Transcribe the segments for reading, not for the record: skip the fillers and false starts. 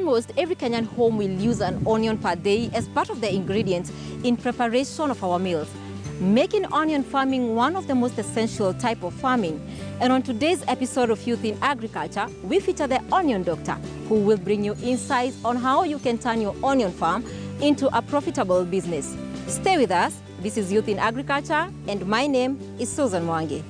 Almost every Kenyan home will use an onion per day as part of the ingredients in preparation of our meals, making onion farming one of the most essential type of farming. And on today's episode of Youth in Agriculture, we feature the Onion Doctor, who will bring you insights on how you can turn your onion farm into a profitable business. Stay with us. This is Youth in Agriculture, and my name is Susan Mwangi.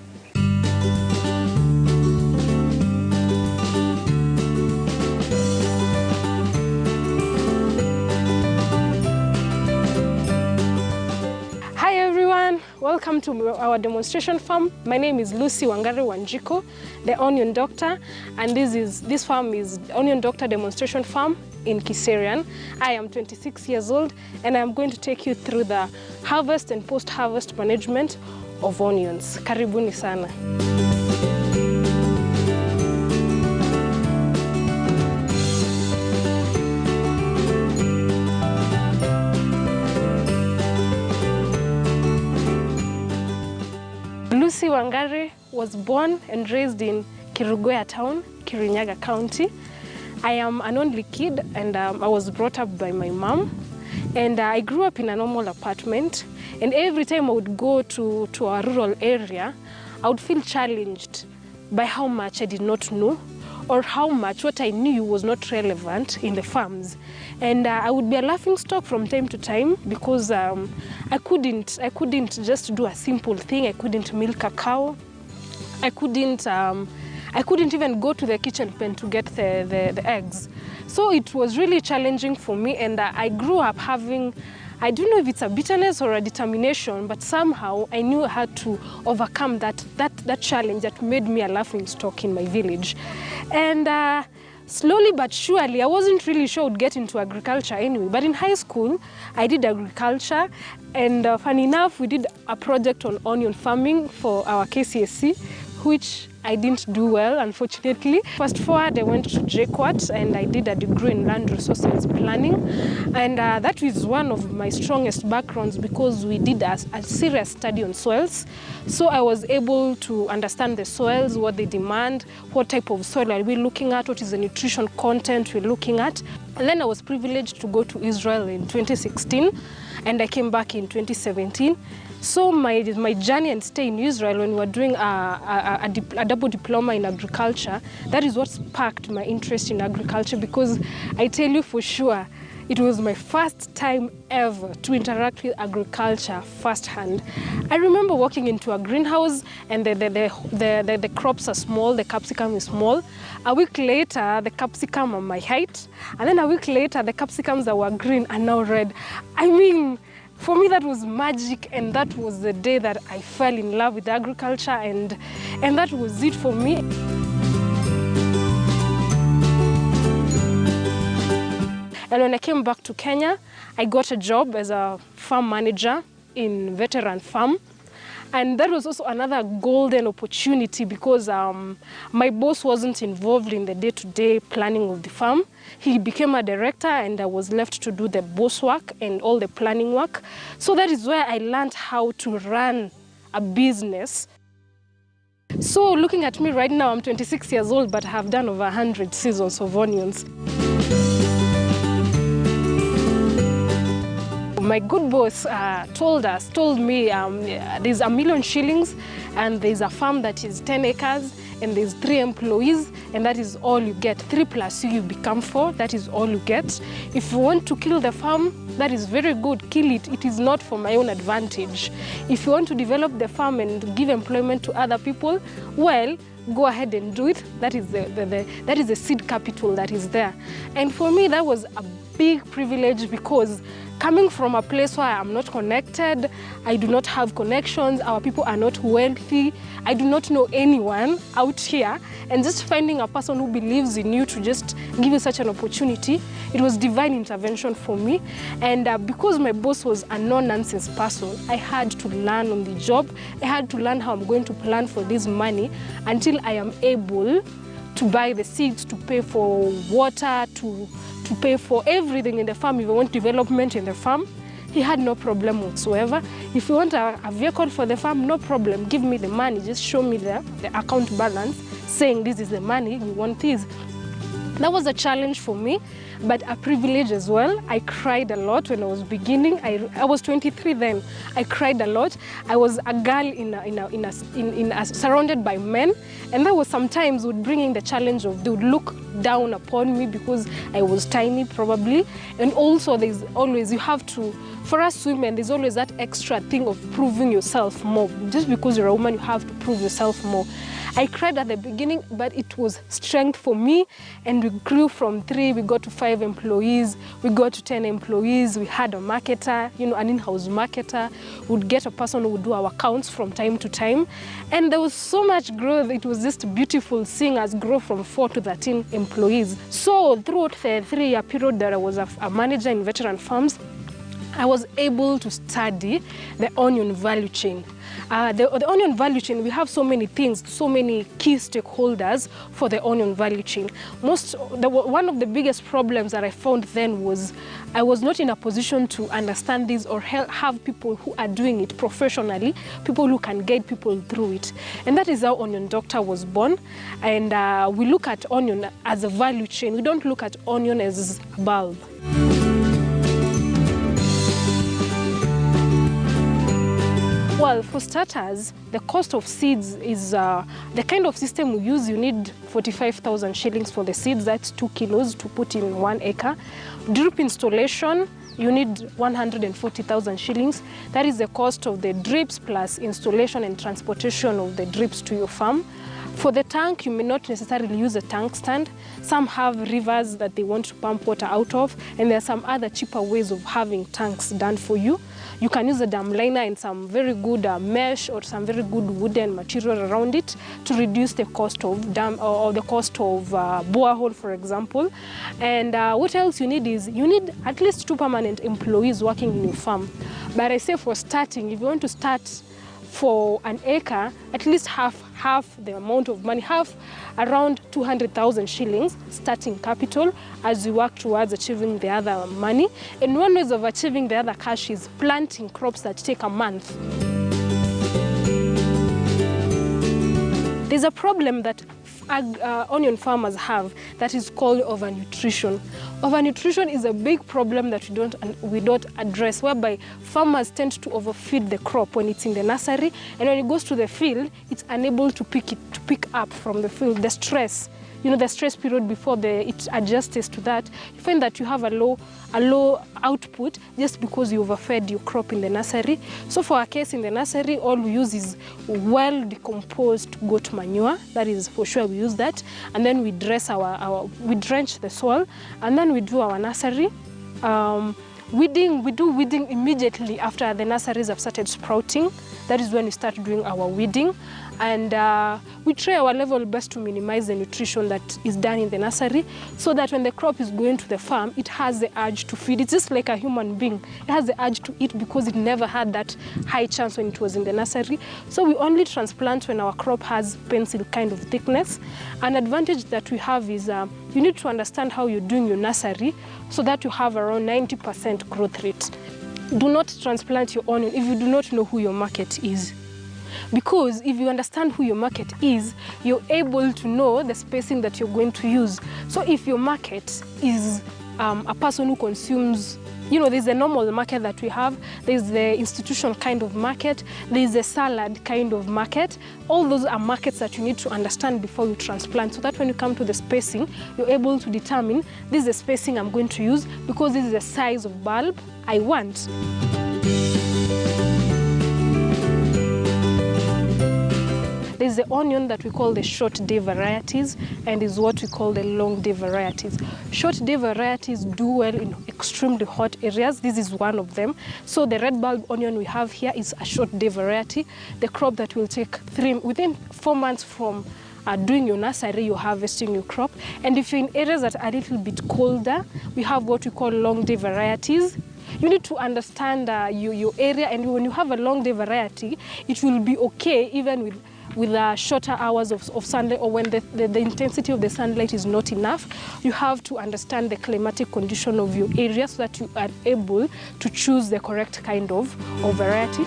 Welcome to our demonstration farm. My name is Lucy Wangari Wanjiko, the Onion Doctor, and this farm is Onion Doctor Demonstration Farm in Kiserian. I am 26 years old, and I am going to take you through the harvest and post-harvest management of onions. Karibuni sana. Lucy Wangari was born and raised in Kirugoya town, Kirinyaga County. I am an only kid, and I was brought up by my mom. And I grew up in a normal apartment. And every time I would go to a rural area, I would feel challenged by how much I did not know, or how much what I knew was not relevant in the farms. And I would be a laughingstock from time to time because I couldn't just do a simple thing. I couldn't milk a cow. I couldn't even go to the kitchen pen to get the eggs. So it was really challenging for me, and I grew up having, I don't know if it's a bitterness or a determination, but somehow I knew how to overcome that challenge that made me a laughingstock in my village. And slowly but surely, I wasn't really sure I would get into agriculture anyway. But in high school, I did agriculture, and funny enough, we did a project on onion farming for our KCSE, which I didn't do well, unfortunately. Fast forward, I went to JKUAT and I did a degree in land resources planning. And that is one of my strongest backgrounds because we did a serious study on soils. So I was able to understand the soils, what they demand, what type of soil are we looking at, what is the nutrition content we're looking at. And then I was privileged to go to Israel in 2016, and I came back in 2017. So my journey and stay in Israel when we were doing a double diploma in agriculture, that is what sparked my interest in agriculture, because I tell you for sure, it was my first time ever to interact with agriculture firsthand. I remember walking into a greenhouse, and the crops are small, the capsicum is small. A week later, the capsicum are my height. And then a week later, the capsicums that were green are now red. I mean, for me, that was magic, and that was the day that I fell in love with agriculture, and that was it for me. And when I came back to Kenya, I got a job as a farm manager in Veteran Farm. And that was also another golden opportunity because my boss wasn't involved in the day-to-day planning of the farm. He became a director, and I was left to do the boss work and all the planning work. So that is where I learned how to run a business. So looking at me right now, I'm 26 years old, but I have done over 100 seasons of onions. My good boss told me there's $1 million and there's a farm that is 10 acres and there's 3 employees, and that is all you get. 3 plus you become 4, that is all you get. If you want to kill the farm, that is very good, kill it. It is not for my own advantage. If you want to develop the farm and give employment to other people, well, go ahead and do it. That is the seed capital that is there. And for me, that was a big privilege because coming from a place where I'm not connected, I do not have connections, our people are not wealthy, I do not know anyone out here, and just finding a person who believes in you to just give you such an opportunity, it was divine intervention for me. And because my boss was a no-nonsense person, I had to learn on the job. I had to learn how I'm going to plan for this money until I am able to buy the seeds, to pay for water, to pay for everything in the farm. If you want development in the farm, he had no problem whatsoever. If you want a vehicle for the farm, no problem. Give me the money. Just show me the account balance saying this is the money, we want this. That was a challenge for me, but a privilege as well. I cried a lot when I was beginning. I was 23 then. I cried a lot. I was a girl surrounded by men, and there was sometimes would bring in the challenge of they would look down upon me because I was tiny probably, and also there's always you have to. For us women, there's always that extra thing of proving yourself more. Just because you're a woman, you have to prove yourself more. I cried at the beginning, but it was strength for me, and we grew from 3, we got to 5 employees, we got to 10 employees, we had a marketer, an in-house marketer, we'd get a person who would do our accounts from time to time, and there was so much growth. It was just beautiful seeing us grow from 4 to 13 employees. So throughout the 3-year period that I was a manager in veteran farms, I was able to study the onion value chain. The onion value chain, we have so many things, so many key stakeholders for the onion value chain. One of the biggest problems that I found then was I was not in a position to understand this or have people who are doing it professionally, people who can guide people through it. And that is how Onion Doctor was born. And we look at onion as a value chain. We don't look at onion as a bulb. Well, for starters, the cost of seeds is the kind of system we use. You need 45,000 shillings for the seeds. That's 2 kilos to put in 1 acre. Drip installation, you need 140,000 shillings. That is the cost of the drips plus installation and transportation of the drips to your farm. For the tank, you may not necessarily use a tank stand. Some have rivers that they want to pump water out of, and there are some other cheaper ways of having tanks done for you. You can use a dam liner and some very good mesh or some very good wooden material around it to reduce the cost of dam or the cost of borehole, for example. And what else you need is you need at least 2 permanent employees working in your farm. But I say for starting, if you want to start for an acre, at least half the amount of money, half around 200,000 shillings starting capital as you work towards achieving the other money. And one way of achieving the other cash is planting crops that take a month. There's a problem that onion farmers have that is called overnutrition. Overnutrition is a big problem that we don't address, whereby farmers tend to overfeed the crop when it's in the nursery, and when it goes to the field, it's unable to pick up from the field. The stress, the stress period before it adjusts to that, you find that you have a low output just because you overfed your crop in the nursery. So for our case in the nursery, all we use is well decomposed goat manure. That is for sure we use that, and then we we drench the soil, and then we do our nursery. Weeding, we do weeding immediately after the nurseries have started sprouting. That is when we start doing our weeding. And we try our level best to minimize the nutrition that is done in the nursery, so that when the crop is going to the farm, it has the urge to feed. It's just like a human being. It has the urge to eat because it never had that high chance when it was in the nursery. So we only transplant when our crop has pencil kind of thickness. An advantage that we have is you need to understand how you're doing your nursery so that you have around 90% growth rate. Do not transplant your onion if you do not know who your market is. Because if you understand who your market is, you're able to know the spacing that you're going to use. So if your market is a person who consumes, there's a normal market that we have, there's the institution kind of market, there's a salad kind of market. All those are markets that you need to understand before you transplant, so that when you come to the spacing, you're able to determine this is the spacing I'm going to use because this is the size of bulb I want. There's the onion that we call the short day varieties, and is what we call the long day varieties. Short day varieties do well in extremely hot areas. This is one of them. So the red bulb onion we have here is a short day variety. The crop that will take within 4 months from doing your nursery, you're harvesting your crop. And if you're in areas that are a little bit colder, we have what we call long day varieties. You need to understand your area, and when you have a long day variety, it will be okay even with shorter hours of sunlight, or when the intensity of the sunlight is not enough. You have to understand the climatic condition of your area so that you are able to choose the correct kind of variety.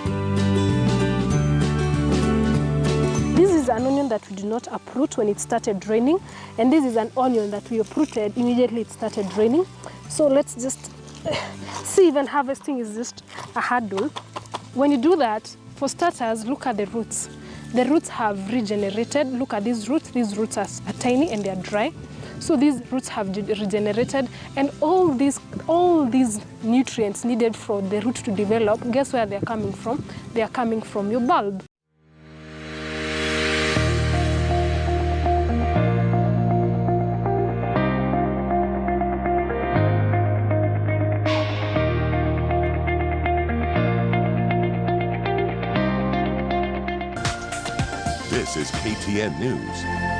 This is an onion that we do not uproot when it started raining. And this is an onion that we uprooted immediately it started raining. So let's just see, even harvesting is just a hurdle. When you do that, for starters, look at the roots. The roots have regenerated. Look at these roots. These roots are tiny and they are dry. So these roots have regenerated, and all these nutrients needed for the root to develop, guess where they're coming from? They are coming from your bulb. This is KTN News.